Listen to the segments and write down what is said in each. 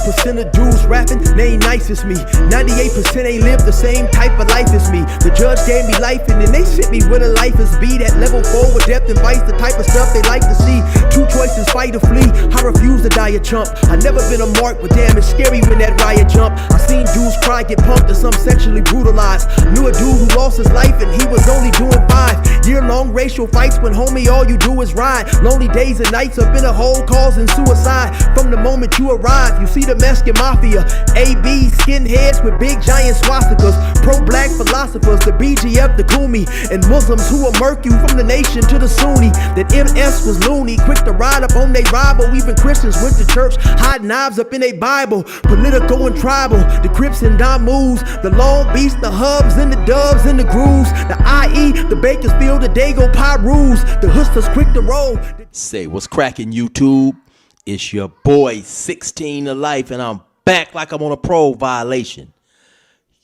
1% of dudes rapping, they ain't nice as me. 98% ain't live the same type of life as me. The judge gave me life and then they sent me where the life is be. That level 4 with depth and vice, the type of stuff they like to see. Two choices, fight or flee. I refuse to die a chump. I never been a mark, but damn, it's scary when that riot jump. I seen dudes cry, get pumped, and some sexually brutalized. Knew a dude who lost his life and he was only doing 5 year-long racial fights when homie all you do is ride. Lonely days and nights up in a hole causing suicide. From the moment you arrive, you see the Mexican mafia, AB skinheads with big giant swastikas, pro-black philosophers, the BGF, the Kumi, and Muslims who will murk you from the nation to the Sunni. That MS was loony, quick to ride up on they rival. Even Christians went to church, hide knives up in they Bible. Political and tribal, the Crips and Damus, the Long Beach, the Hubs and the Dubs and the Grooves, the IE, the Bakersfield, the Dago Pyrus, the Hustlers quick to roll. Say what's cracking, YouTube? It's your boy 16 to life, and I'm back like I'm on a pro violation.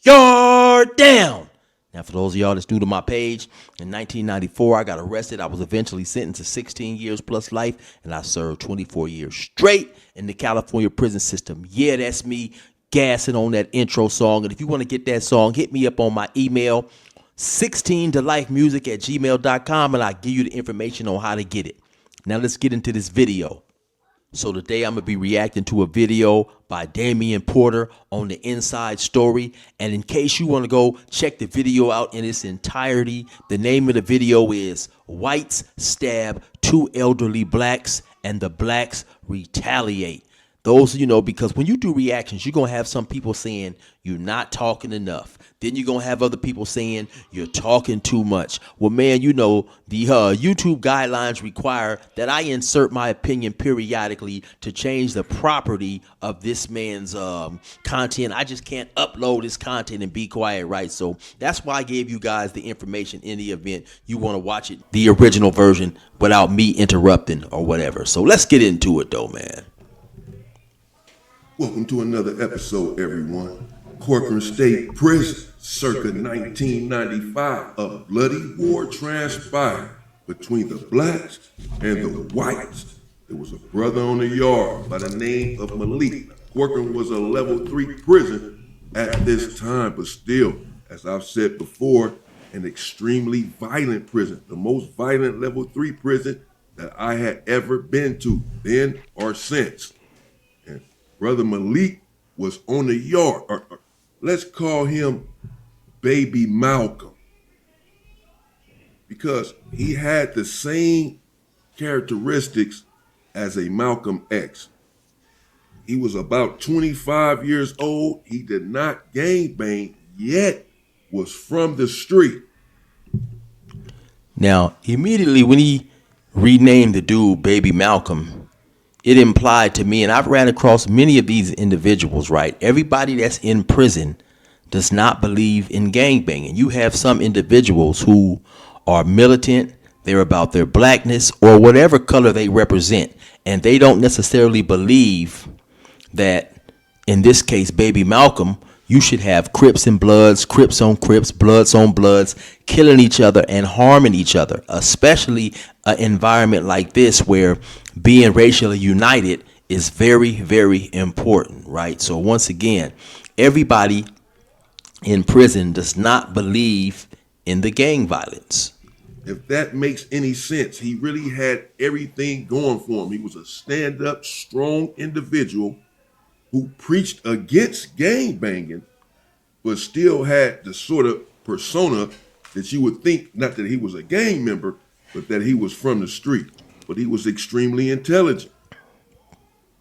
You're down. Now, for those of y'all that's new to my page, in 1994, I got arrested. I was eventually sentenced to 16 years plus life, and I served 24 years straight in the California prison system. Yeah, that's me gassing on that intro song. And if you want to get that song, hit me up on my email, 16tolifemusic@gmail.com, and I'll give you the information on how to get it. Now, let's get into this video. So today I'm going to be reacting to a video by Damian Porter on the Inside Story. And in case you want to go check the video out in its entirety, the name of the video is Whites Stab Two Elderly Blacks and the Blacks Retaliate. Those, because when you do reactions, you're going to have some people saying you're not talking enough. Then you're going to have other people saying you're talking too much. Well, man, the YouTube guidelines require that I insert my opinion periodically to change the property of this man's content. I just can't upload his content and be quiet, right? So that's why I gave you guys the information in the event you want to watch it, the original version, without me interrupting or whatever. So let's get into it, though, man. Welcome to another episode, everyone. Corcoran State Prison, circa 1995, a bloody war transpired between the blacks and the whites. There was a brother on the yard by the name of Malik. Corcoran was a level 3 prison at this time, but still, as I've said before, an extremely violent prison. The most violent level 3 prison that I had ever been to, then or since. Brother Malik was on the yard, or let's call him Baby Malcolm, because he had the same characteristics as a Malcolm X. He was about 25 years old. He did not gangbang, yet was from the street. Now, immediately when he renamed the dude Baby Malcolm, it implied to me, and I've ran across many of these individuals, right? Everybody that's in prison does not believe in gangbanging. You have some individuals who are militant, they're about their blackness or whatever color they represent, and they don't necessarily believe that, in this case, Baby Malcolm, you should have Crips and Bloods, Crips on Crips, Bloods on Bloods, killing each other and harming each other, especially an environment like this where being racially united is very, very important, right? So once again, everybody in prison does not believe in the gang violence. If that makes any sense, he really had everything going for him. He was a stand-up, strong individual who preached against gang banging, but still had the sort of persona that you would think, not that he was a gang member, but that he was from the street. But he was extremely intelligent.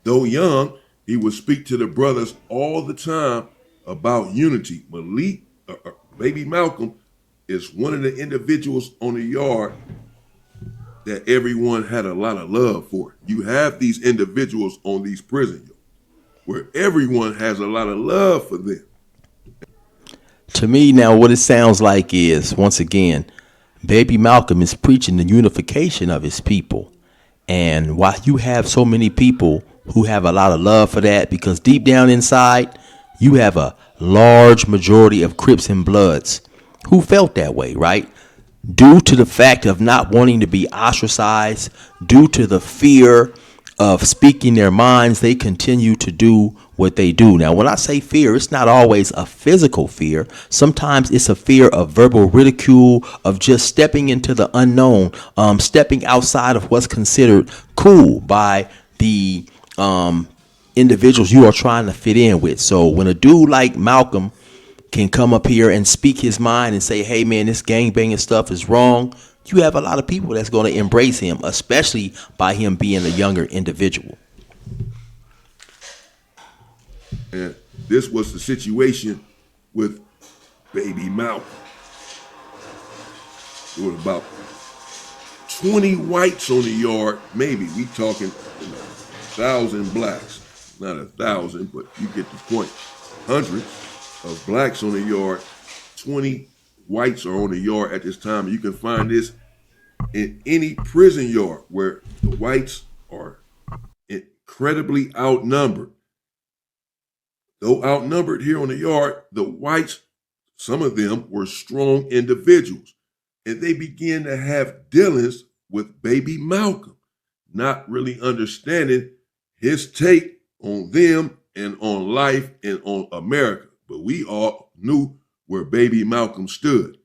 Though young, he would speak to the brothers all the time about unity. Malik, Baby Malcolm, is one of the individuals on the yard that everyone had a lot of love for. You have these individuals on these prisons where everyone has a lot of love for them. To me now, what it sounds like is, once again, Baby Malcolm is preaching the unification of his people. And while you have so many people who have a lot of love for that, because deep down inside, you have a large majority of Crips and Bloods who felt that way, right? Due to the fact of not wanting to be ostracized, due to the fear of speaking their minds, they continue to do what they do. Now, when I say fear, it's not always a physical fear. Sometimes it's a fear of verbal ridicule, of just stepping into the unknown, stepping outside of what's considered cool by the individuals you are trying to fit in with. So when a dude like Malcolm can come up here and speak his mind and say, hey man, this gangbanging stuff is wrong, you have a lot of people that's going to embrace him, especially by him being a younger individual. And this was the situation with baby Malcolm. There were about 20 whites on the yard, maybe. We talking 1,000 blacks. Not 1,000, but you get the point. Hundreds of blacks on the yard. 20 whites are on the yard at this time. You can find this in any prison yard where the whites are incredibly outnumbered. Though outnumbered here on the yard, the whites, some of them were strong individuals, and they began to have dealings with baby Malcolm, not really understanding his take on them and on life and on America. But we all knew where baby Malcolm stood.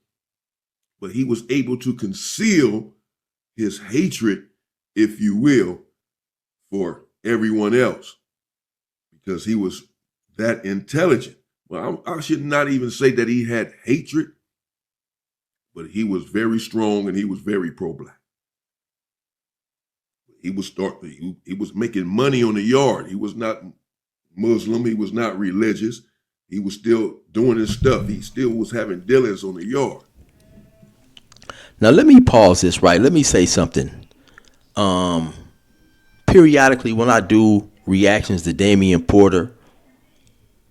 But he was able to conceal his hatred, if you will, for everyone else because he was that intelligent. Well, I should not even say that he had hatred, but he was very strong and he was very pro-black. He was making money on the yard. He was not Muslim. He was not religious. He was still doing his stuff. He still was having dealings on the yard. Now let me pause this, right? Let me say something. Periodically when I do reactions to Damian Porter,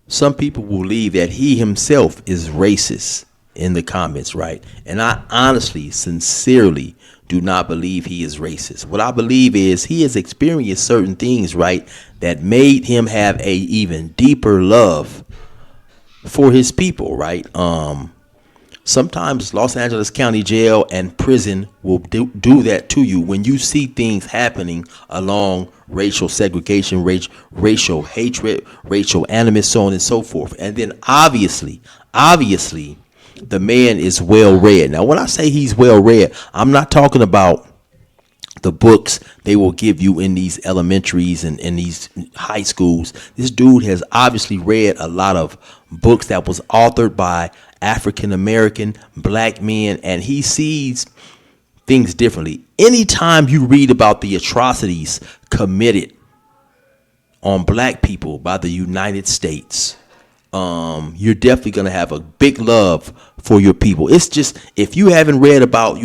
some people will believe that he himself is racist in the comments, right? And I honestly, sincerely do not believe he is racist. What I believe is he has experienced certain things, right, that made him have a even deeper love for his people, right? Sometimes Los Angeles County Jail and prison will do that to you when you see things happening along racial segregation, racial hatred, racial animus, so on and so forth. And then obviously, the man is well read. Now, when I say he's well read, I'm not talking about the books they will give you in these elementaries and in these high schools. This dude has obviously read a lot of books that was authored by African American black men, and he sees things differently. Anytime you read about the atrocities committed on black people by the United States, you're definitely going to have a big love for your people. It's just, if you haven't read about,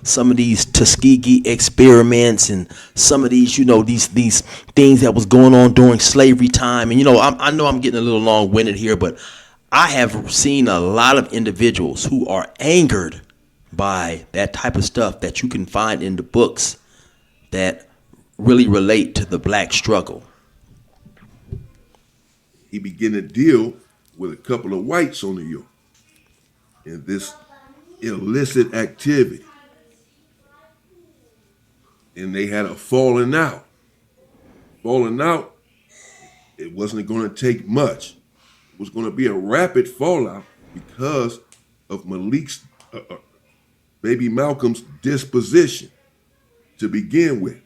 some of these Tuskegee experiments and some of these, these things that was going on during slavery time. And, I know I'm getting a little long-winded here, but I have seen a lot of individuals who are angered by that type of stuff that you can find in the books that really relate to the black struggle. He began to deal with a couple of whites on the yard in this illicit activity. And they had a falling out. Falling out, it wasn't going to take much. It was going to be a rapid fallout because of Malik's, baby Malcolm's disposition to begin with.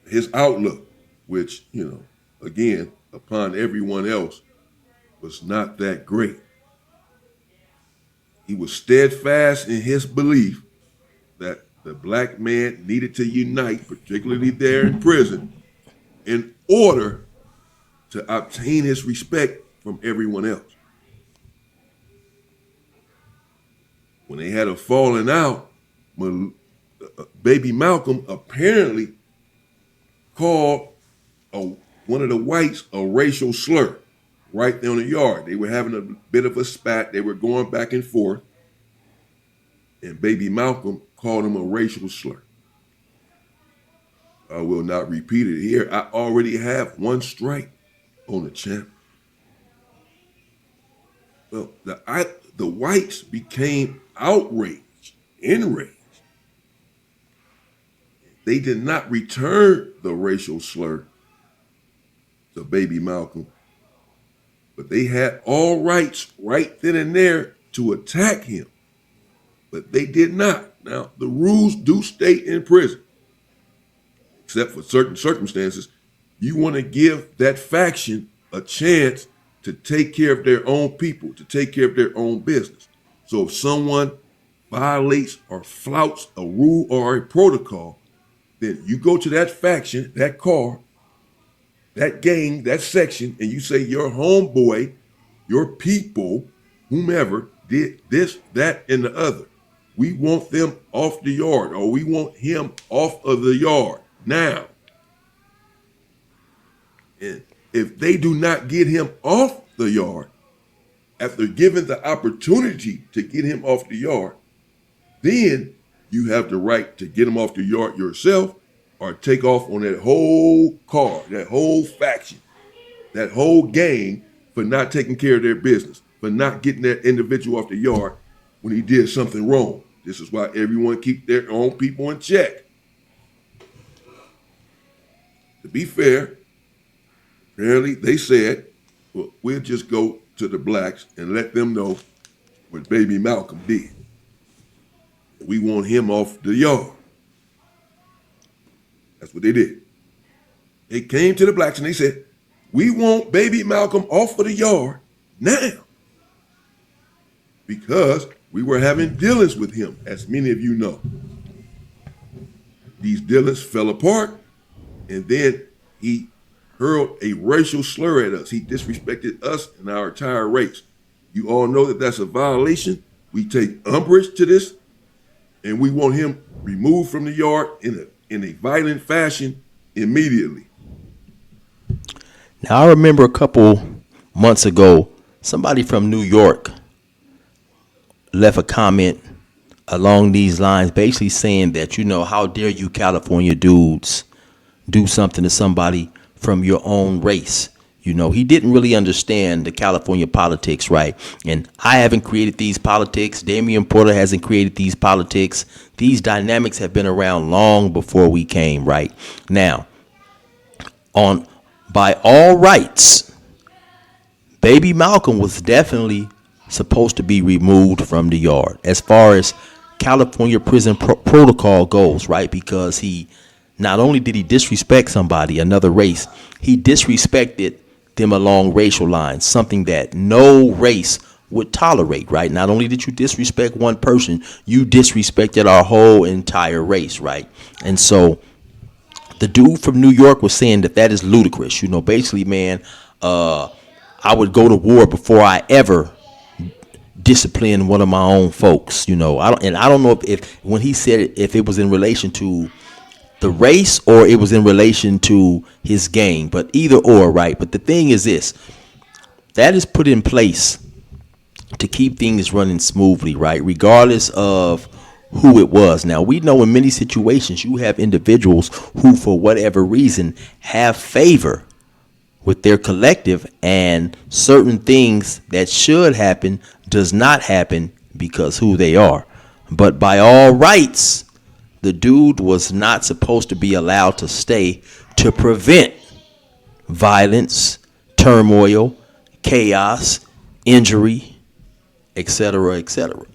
His outlook, which, again, upon everyone else, was not that great. He was steadfast in his belief that the black man needed to unite, particularly there in prison, in order to obtain his respect from everyone else. When they had a falling out, baby Malcolm apparently called one of the whites a racial slur right there in the yard. They were having a bit of a spat. They were going back and forth. And baby Malcolm called him a racial slur. I will not repeat it here. I already have one strike on the champ. Well, the whites became outraged, enraged. they did not return the racial slur to baby Malcolm, but they had all rights right then and there to attack him, but they did not. Now, the rules do state in prison, except for certain circumstances, you want to give that faction a chance to take care of their own people, to take care of their own business. So if someone violates or flouts a rule or a protocol, then you go to that faction, that car, that gang, that section, and you say your homeboy, your people, whomever, did this, that, and the other. We want them off the yard, or we want him off of the yard now. And if they do not get him off the yard, after given the opportunity to get him off the yard, then you have the right to get him off the yard yourself or take off on that whole car, that whole faction, that whole gang for not taking care of their business, for not getting that individual off the yard when he did something wrong. This is why everyone keep their own people in check. To be fair, apparently they said, well, we'll just go to the blacks and let them know what baby Malcolm did. We want him off the yard. That's what they did. They came to the blacks and they said, we want baby Malcolm off of the yard now, because we were having dealings with him, as many of you know. These dealings fell apart, and then he hurled a racial slur at us. He disrespected us and our entire race. You all know that that's a violation. We take umbrage to this, and we want him removed from the yard in a violent fashion immediately. Now, I remember a couple months ago, somebody from New York left a comment along these lines, basically saying that, how dare you California dudes do something to somebody from your own race. He didn't really understand the California politics, right? And I haven't created these politics. Damian Porter hasn't created these politics. These dynamics have been around long before we came, right? Now, by all rights, baby Malcolm was definitely supposed to be removed from the yard as far as California prison protocol goes, right? Because he not only did he disrespect somebody, another race, he disrespected them along racial lines, something that no race would tolerate, right? Not only did you disrespect one person, you disrespected our whole entire race, right? And so the dude from New York was saying that is ludicrous. Basically, man, I would go to war before I ever discipline one of my own folks. I don't know if when he said it, if it was in relation to the race or it was in relation to his gang, but either or, right? But the thing is this, that is put in place to keep things running smoothly, right? Regardless of who it was. Now, we know in many situations you have individuals who, for whatever reason, have favor with their collective, and certain things that should happen does not happen because who they are. But by all rights, the dude was not supposed to be allowed to stay to prevent violence, turmoil, chaos, injury, etc., etc.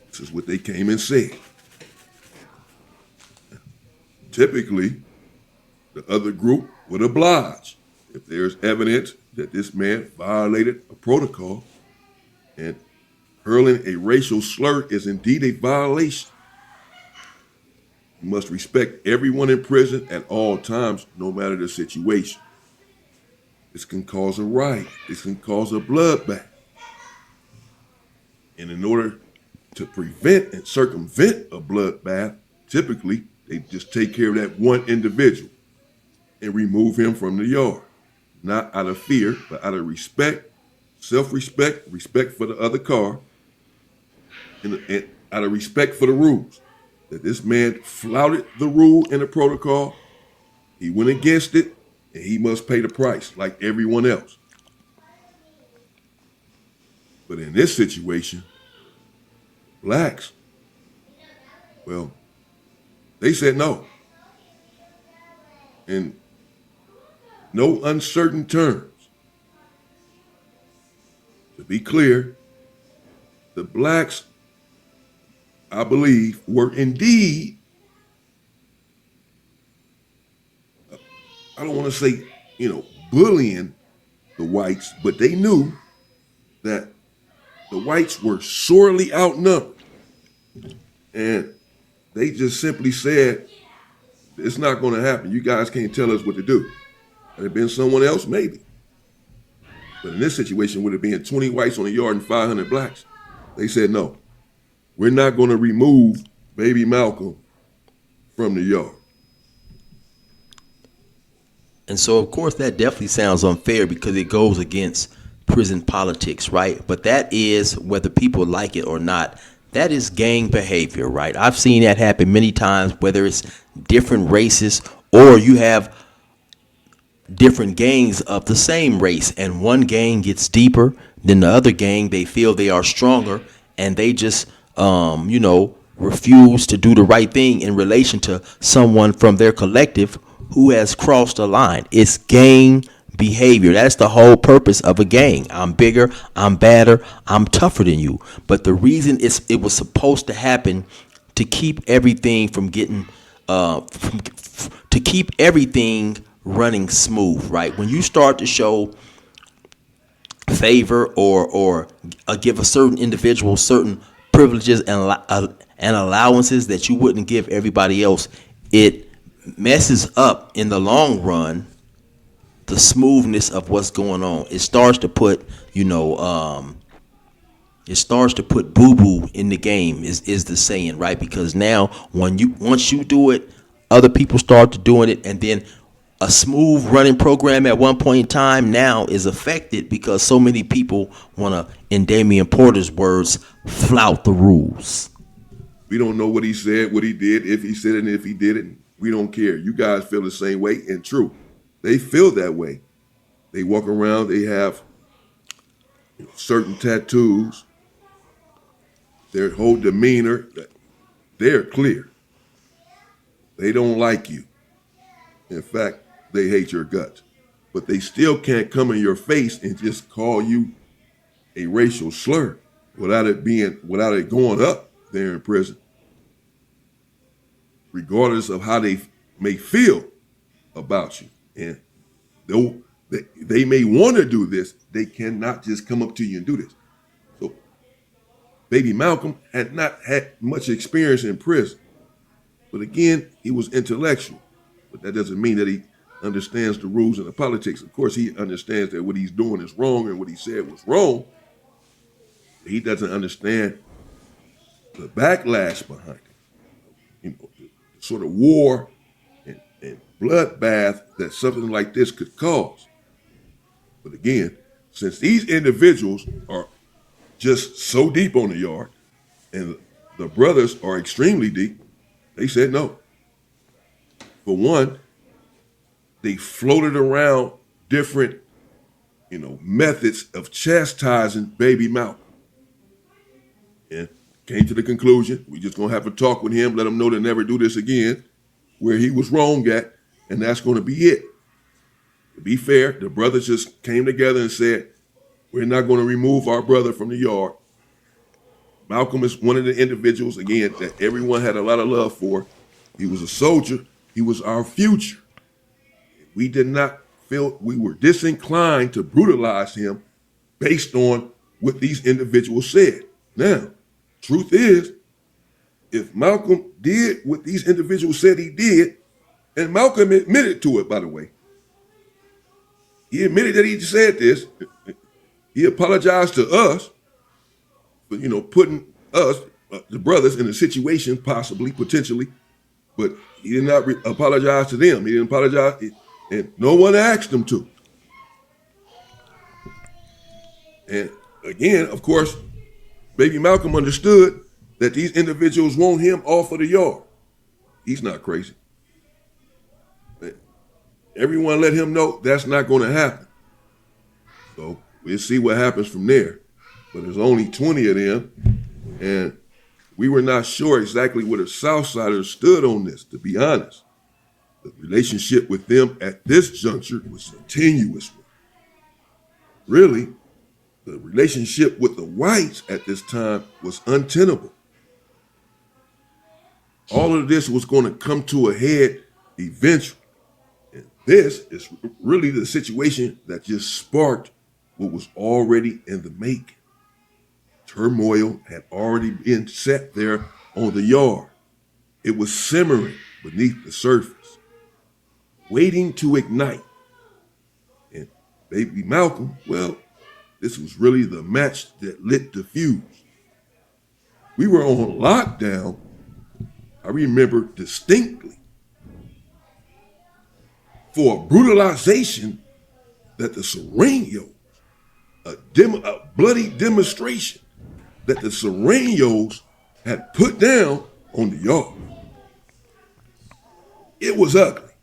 This is what they came and said. Typically, the other group would oblige if there's evidence that this man violated a protocol, and hurling a racial slur is indeed a violation. You must respect everyone in prison at all times, no matter the situation. This can cause a riot. This can cause a bloodbath. And in order to prevent and circumvent a bloodbath, typically they just take care of that one individual and remove him from the yard. Not out of fear, but out of respect, self-respect, respect for the other car, and out of respect for the rules. That this man flouted the rule and the protocol, he went against it, and he must pay the price like everyone else. But in this situation, blacks, well, They said no. In no uncertain terms. To be clear, the blacks, I believe, were indeed, I don't want to say, bullying the whites, but they knew that the whites were sorely outnumbered. And they just simply said, it's not going to happen. You guys can't tell us what to do. Had it been someone else, maybe. But in this situation, would it been 20 whites on the yard and 500 blacks? They said, no, we're not going to remove baby Malcolm from the yard. And so, of course, that definitely sounds unfair because it goes against prison politics, right? But that is, whether people like it or not, that is gang behavior, right? I've seen that happen many times, whether it's different races or you have different gangs of the same race, and one gang gets deeper than the other gang. They feel they are stronger, and they just, refuse to do the right thing in relation to someone from their collective who has crossed a line. It's gang behavior. That's the whole purpose of a gang. I'm bigger, I'm badder, I'm tougher than you. But the reason it was supposed to happen to keep everything from getting, to keep everything running smooth, right? When you start to show favor or give a certain individual certain privileges and allowances that you wouldn't give everybody else, it messes up in the long run the smoothness of what's going on. It starts to put, boo-boo in the game is the saying, right? Because now once you do it, other people start doing it, and then a smooth running program at one point in time now is affected because so many people want to, in Damian Porter's words, flout the rules. We don't know what he said, what he did, if he said it, and if he did it. We don't care. You guys feel the same way, and true. They feel that way. They walk around, they have certain tattoos. Their whole demeanor, they're clear. They don't like you. In fact, they hate your guts. But they still can't come in your face and just call you a racial slur without it going up there in prison. Regardless of how they may feel about you. And though they may want to do this, they cannot just come up to you and do this. So baby Malcolm had not had much experience in prison. But again, he was intellectual. But that doesn't mean that he understands the rules and the politics. Of course, he understands that what he's doing is wrong and what he said was wrong. He doesn't understand the backlash behind it. The sort of war and bloodbath that something like this could cause. But again, since these individuals are just so deep on the yard and the brothers are extremely deep, they said no. For one, they floated around different, methods of chastising baby Malcolm. And came to the conclusion, we just gonna have to talk with him, let him know to never do this again, where he was wrong at, and that's gonna be it. To be fair, the brothers just came together and said, we're not gonna remove our brother from the yard. Malcolm is one of the individuals, again, that everyone had a lot of love for. He was a soldier. He was our future. We did not feel we were disinclined to brutalize him based on what these individuals said. Now, truth is, if Malcolm did what these individuals said he did, and Malcolm admitted to it, by the way, he admitted that he said this. He apologized to us for, putting us, the brothers, in a situation, possibly, potentially, but he did not apologize to them. He didn't apologize, and no one asked him to. And again, of course, baby Malcolm understood that these individuals want him off of the yard. He's not crazy. Everyone let him know that's not going to happen. So we'll see what happens from there. But there's only 20 of them, and We were not sure exactly where the Southsiders stood on this, to be honest. The relationship with them at this juncture was a tenuous one. Really, the relationship with the whites at this time was untenable. All of this was going to come to a head eventually. And this is really the situation that just sparked what was already in the making. Turmoil had already been set there on the yard. It was simmering beneath the surface, waiting to ignite. And baby Malcolm, well, this was really the match that lit the fuse. We were on lockdown, I remember distinctly, for a brutalization that the Serenos, a bloody demonstration that the Serenos had put down on the yard. It was ugly.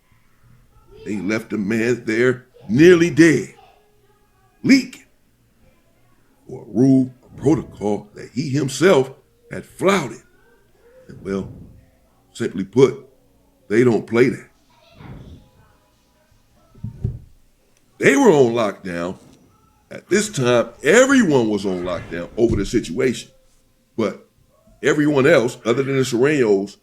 They left a man there nearly dead, leaking for a rule, a protocol that he himself had flouted. And well, simply put, they don't play that. They were on lockdown. At this time, everyone was on lockdown over the situation. But everyone else, other than the Serenos,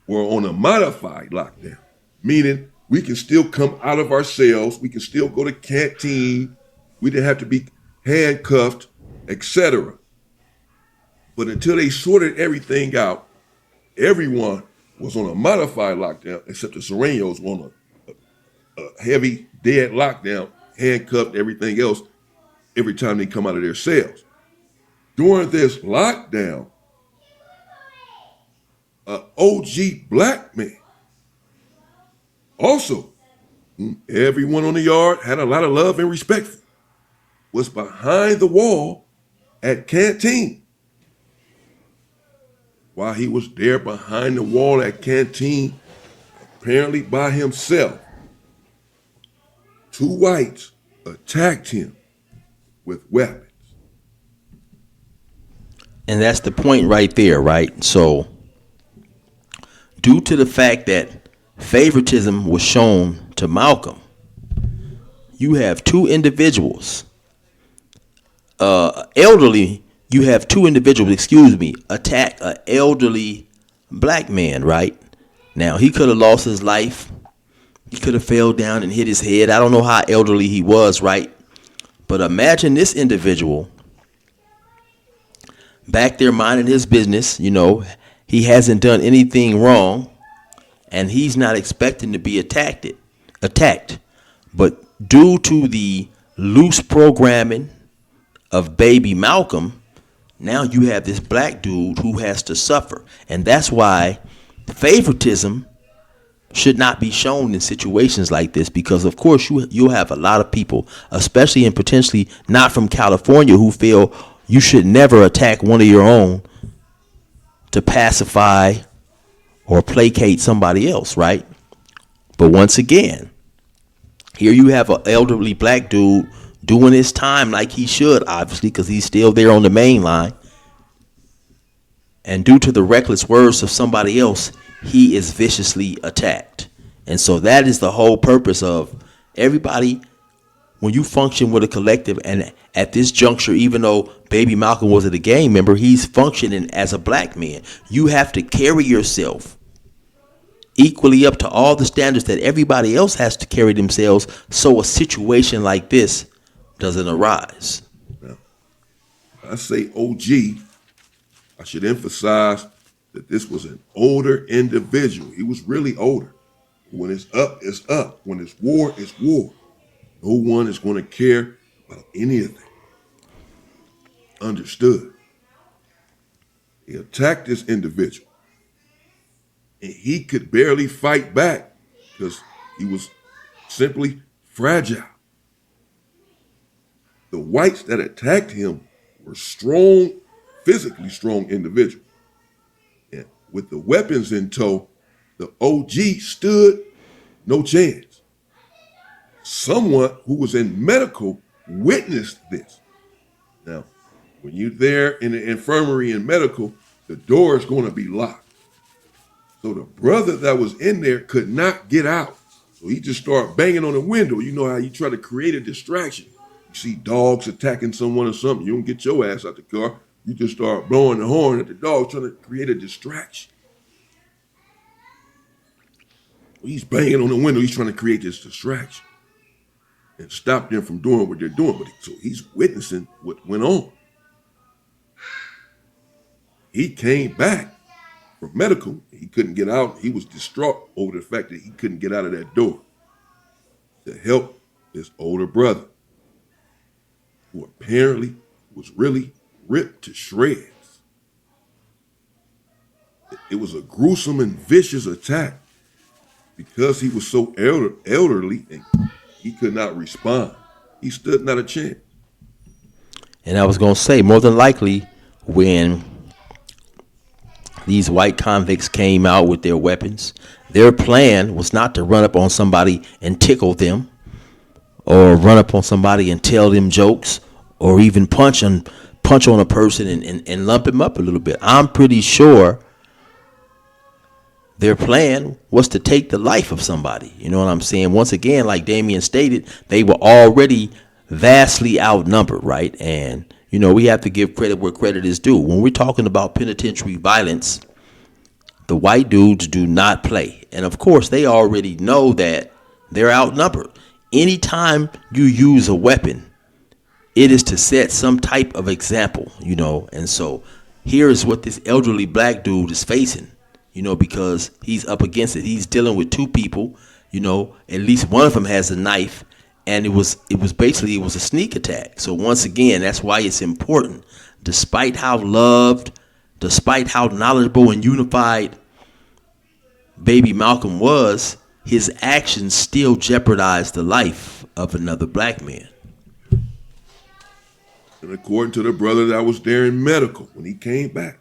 were on a modified lockdown, meaning we can still come out of our cells, we can still go to canteen, we didn't have to be handcuffed, etc. But until they sorted everything out, everyone was on a modified lockdown, except the Serenos were on a heavy, dead lockdown, handcuffed, everything else, every time they come out of their cells. During this lockdown, an OG black man, also, whom everyone on the yard had a lot of love and respect for, was behind the wall at canteen. While he was there behind the wall at canteen, apparently by himself, two whites attacked him with weapons. And that's the point right there, right? So, due to the fact that favoritism was shown to Malcolm, you have two individuals, you have two individuals, attack an elderly black man, right? Now, he could have lost his life. He could have fell down and hit his head. I don't know how elderly he was, right? But imagine this individual back there minding his business, he hasn't done anything wrong, and he's not expecting to be attacked. But due to the loose programming of baby Malcolm, now you have this black dude who has to suffer. And that's why favoritism should not be shown in situations like this, because of course you'll have a lot of people, especially and potentially not from California, who feel you should never attack one of your own to pacify or placate somebody else, right? But once again, here you have an elderly black dude doing his time like he should, obviously, because he's still there on the main line. And due to the reckless words of somebody else, he is viciously attacked. And so that is the whole purpose of everybody. When you function with a collective, and at this juncture, even though baby Malcolm wasn't a gang member, he's functioning as a black man. You have to carry yourself equally up to all the standards that everybody else has to carry themselves, so a situation like this doesn't arise. Now, I say OG, I should emphasize that this was an older individual. He was really older. When it's up, it's up. When it's war, it's war. No one is going to care about anything. Understood. He attacked this individual, and he could barely fight back because he was simply fragile. The whites that attacked him were strong, physically strong individuals. And with the weapons in tow, the OG stood no chance. Someone who was in medical witnessed this. Now, when you're there in the infirmary in medical, the door is going to be locked. So the brother that was in there could not get out. So he just started banging on the window. You know how you try to create a distraction. You see dogs attacking someone or something. You don't get your ass out the car. You just start blowing the horn at the dog, trying to create a distraction. He's banging on the window. He's trying to create this distraction and stop them from doing what they're doing. But so he's witnessing what went on. He came back from medical. He couldn't get out. He was distraught over the fact that he couldn't get out of that door to help his older brother, who apparently was really ripped to shreds. It was a gruesome and vicious attack because he was so elderly and he could not respond. He stood not a chance. And I was going to say, more than likely, when these white convicts came out with their weapons, their plan was not to run up on somebody and tickle them, or run up on somebody and tell them jokes, or even punch on a person and lump him up a little bit. I'm pretty sure their plan was to take the life of somebody. You know what I'm saying? Once again, like Damian stated, they were already vastly outnumbered, right? And, you know, we have to give credit where credit is due. When we're talking about penitentiary violence, the white dudes do not play. And, of course, they already know that they're outnumbered. Anytime you use a weapon, it is to set some type of example, you know. And so here is what this elderly black dude is facing, you know, because he's up against it. He's dealing with two people, you know, at least one of them has a knife, and it was a sneak attack. So once again, that's why it's important, despite how loved, despite how knowledgeable and unified baby Malcolm was, his actions still jeopardized the life of another black man. And according to the brother that was there in medical, when he came back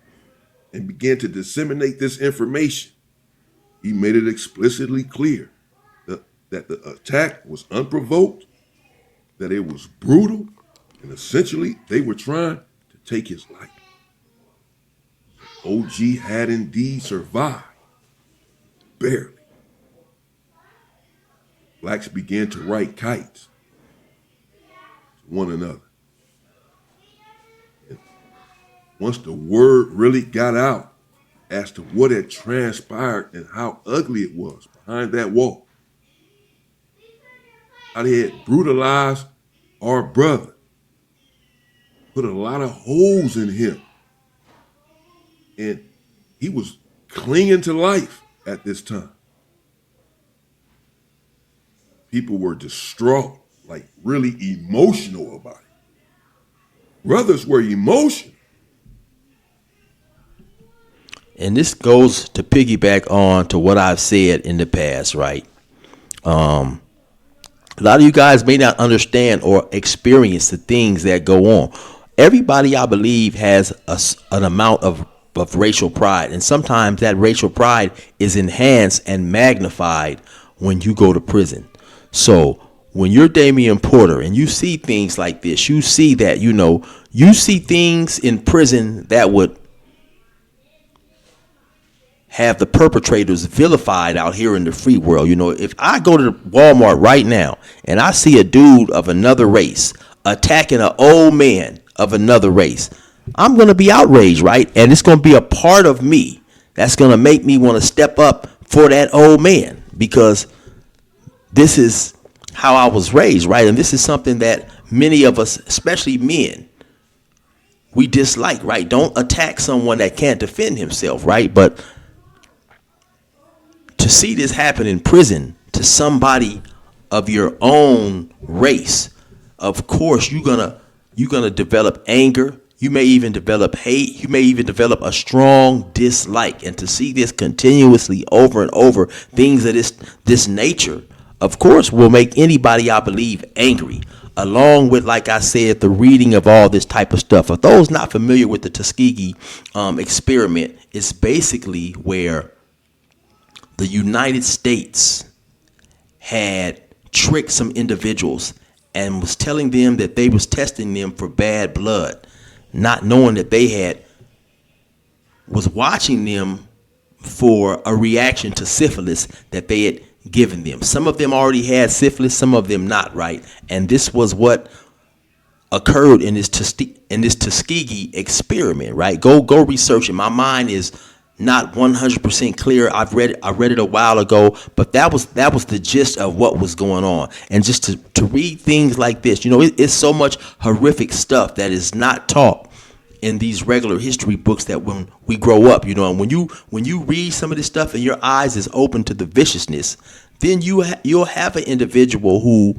and began to disseminate this information, he made it explicitly clear that the attack was unprovoked, that it was brutal, and essentially they were trying to take his life. OG had indeed survived, barely. Blacks began to write kites to one another. And once the word really got out as to what had transpired and how ugly it was behind that wall, how they had brutalized our brother, put a lot of holes in him, and he was clinging to life at this time. People were distraught, like really emotional about it. Brothers were emotional. And this goes to piggyback on to what I've said in the past, right? A lot of you guys may not understand or experience the things that go on. Everybody, I believe, has an amount of racial pride. And sometimes that racial pride is enhanced and magnified when you go to prison. So when you're Damian Porter and you see things like this, you see that, you know, you see things in prison that would have the perpetrators vilified out here in the free world. You know, if I go to Walmart right now and I see a dude of another race attacking an old man of another race, I'm going to be outraged, right? And it's going to be a part of me that's going to make me want to step up for that old man, because this is how I was raised, right? And this is something that many of us, especially men, we dislike, right? Don't attack someone that can't defend himself, right? But to see this happen in prison to somebody of your own race, of course you're gonna develop anger. You may even develop hate. You may even develop a strong dislike. And to see this continuously over and over, things of this nature, of course, will make anybody, I believe, angry. Along with, like I said, the reading of all this type of stuff. For those not familiar with the Tuskegee experiment, it's basically where the United States had tricked some individuals and was telling them that they was testing them for bad blood, not knowing that they had was watching them for a reaction to syphilis that they had given them. Some of them already had syphilis, some of them not, right? And this was what occurred in this Tuskegee experiment, right? Go research it. My mind is not 100% clear. I read it a while ago, but that was the gist of what was going on. And just to read things like this, it's so much horrific stuff that is not taught in these regular history books that when we grow up, and when you read some of this stuff and your eyes is open to the viciousness, then you'll have an individual who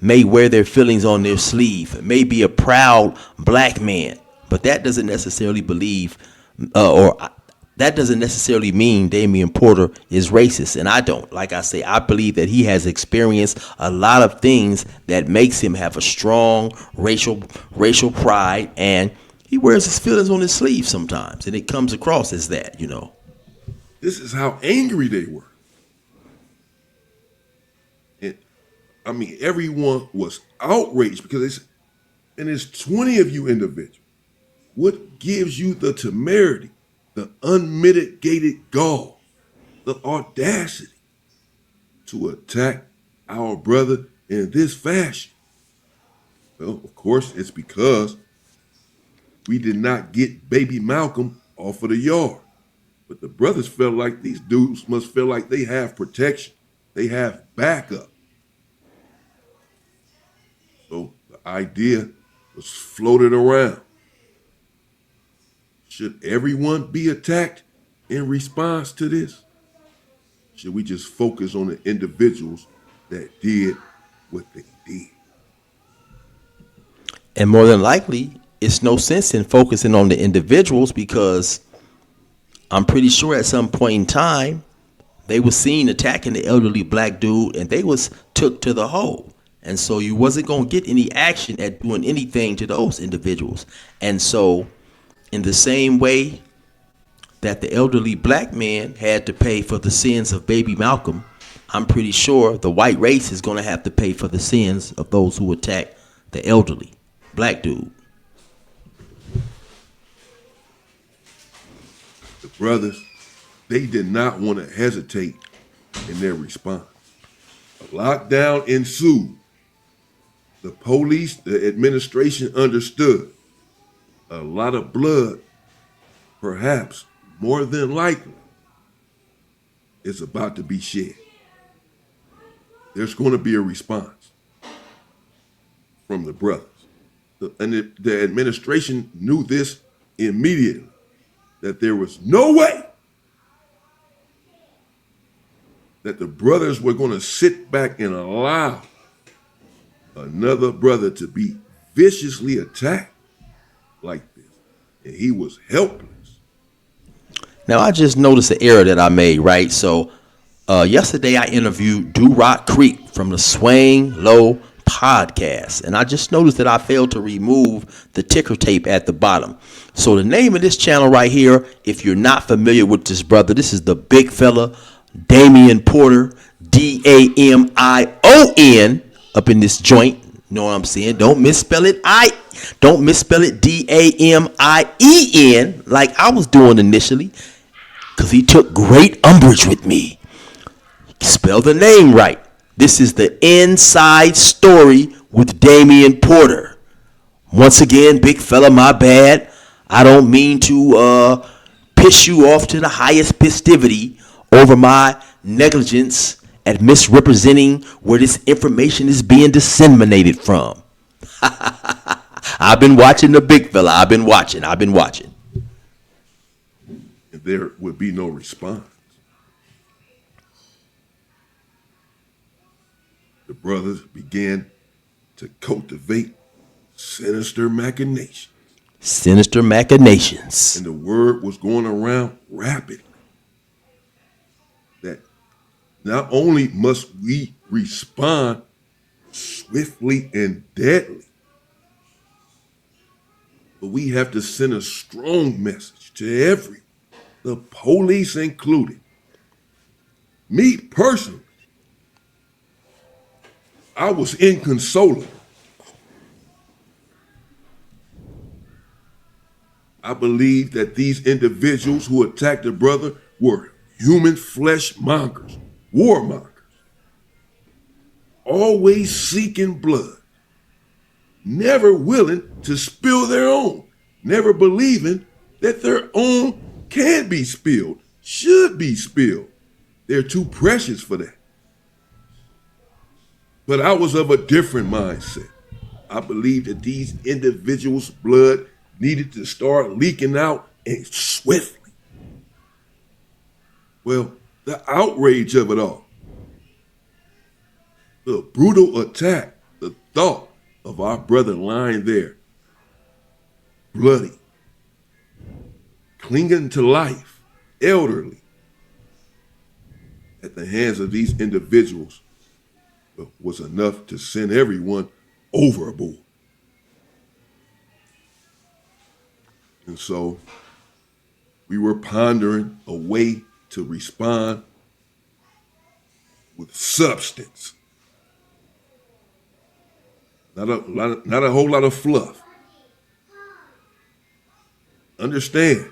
may wear their feelings on their sleeve, may be a proud black man, but that doesn't necessarily that doesn't necessarily mean Damian Porter is racist. And I don't. Like I say, I believe that he has experienced a lot of things that makes him have a strong racial pride, and he wears his feelings on his sleeve sometimes, and it comes across as that, This is how angry they were. And everyone was outraged because there's 20 of you individuals. What gives you the temerity, the unmitigated gall, the audacity to attack our brother in this fashion? Well, of course, it's because we did not get baby Malcolm off of the yard. But the brothers felt like these dudes must feel like they have protection. They have backup. So the idea was floated around. Should everyone be attacked in response to this? Should we just focus on the individuals that did what they did? And more than likely, it's no sense in focusing on the individuals, because I'm pretty sure at some point in time they was seen attacking the elderly black dude, and they was took to the hole. And so you wasn't going to get any action at doing anything to those individuals. And so in the same way that the elderly black man had to pay for the sins of baby Malcolm, I'm pretty sure the white race is going to have to pay for the sins of those who attack the elderly black dude. The brothers, they did not want to hesitate in their response. A lockdown ensued. The police, the administration understood a lot of blood, perhaps more than likely, is about to be shed. There's going to be a response from the brothers. The administration knew this immediately, that there was no way that the brothers were going to sit back and allow another brother to be viciously attacked like this. And he was helpless. Now, I just noticed an error that I made, right? So yesterday I interviewed Do Rock Creek from the Swing Low podcast, and I just noticed that I failed to remove the ticker tape at the bottom. So the name of this channel right here, if you're not familiar with this brother, this is the big fella, Damian Porter, Damion, up in this joint. You know what I'm saying? Don't misspell it. Don't misspell it Damien like I was doing initially, because he took great umbrage with me. Spell the name right. This is the Inside Story with Damian Porter. Once again, big fella, my bad. I don't mean to piss you off to the highest festivity over my negligence at misrepresenting where this information is being disseminated from. I've been watching the big fella. I've been watching. And there would be no response. The brothers began to cultivate sinister machinations. Sinister machinations. And the word was going around rapidly that not only must we respond swiftly and deadly, but we have to send a strong message to everyone, the police included. Me personally, I was inconsolable. I believe that these individuals who attacked the brother were human flesh mongers, warmongers, always seeking blood, never willing to spill their own, never believing that their own can be spilled, should be spilled. They're too precious for that. But I was of a different mindset. I believed that these individuals' blood needed to start leaking out and swiftly. Well, the outrage of it all, the brutal attack, the thought of our brother lying there, bloody, clinging to life, elderly, at the hands of these individuals was enough to send everyone overboard. And so we were pondering a way to respond with substance. Not a whole lot of fluff. Understand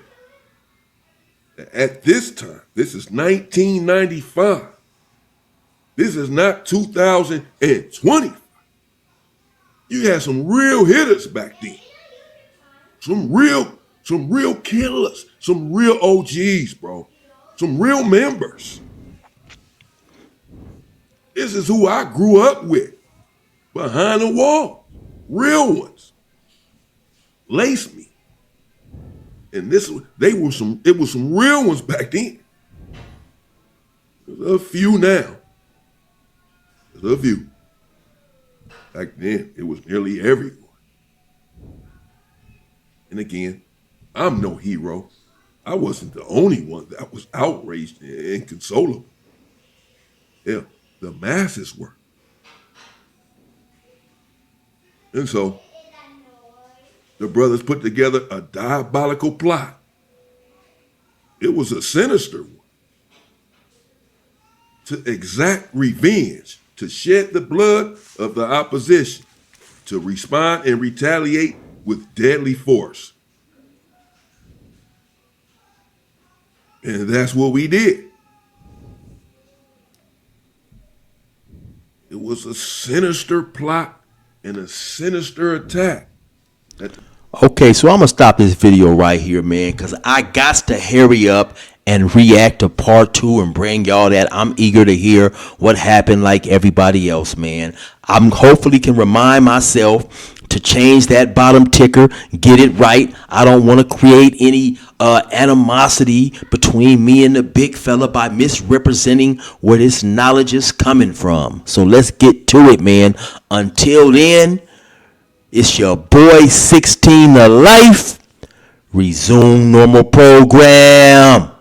that at this time, this is 1995. This is not 2020. You had some real hitters back then. Some real killers, some real OGs, bro. Some real members. This is who I grew up with. Behind the wall. Real ones. Lace me. And it was some real ones back then. There's a few now. There's a few. Back then, it was nearly everyone. And again, I'm no hero. I wasn't the only one that was outraged and inconsolable. Yeah, the masses were. And so, the brothers put together a diabolical plot. It was a sinister one. To exact revenge, to shed the blood of the opposition, to respond and retaliate with deadly force. And that's what we did. It was a sinister plot and a sinister attack. Okay, so I'm going to stop this video right here, man, because I got to hurry up and react to part 2 and bring y'all that. I'm eager to hear what happened like everybody else, man. I'm hopefully can remind myself to change that bottom ticker, get it right. I don't want to create any animosity between me and the big fella by misrepresenting where this knowledge is coming from. So let's get to it, man. Until then, it's your boy 16 to life. Resume normal program.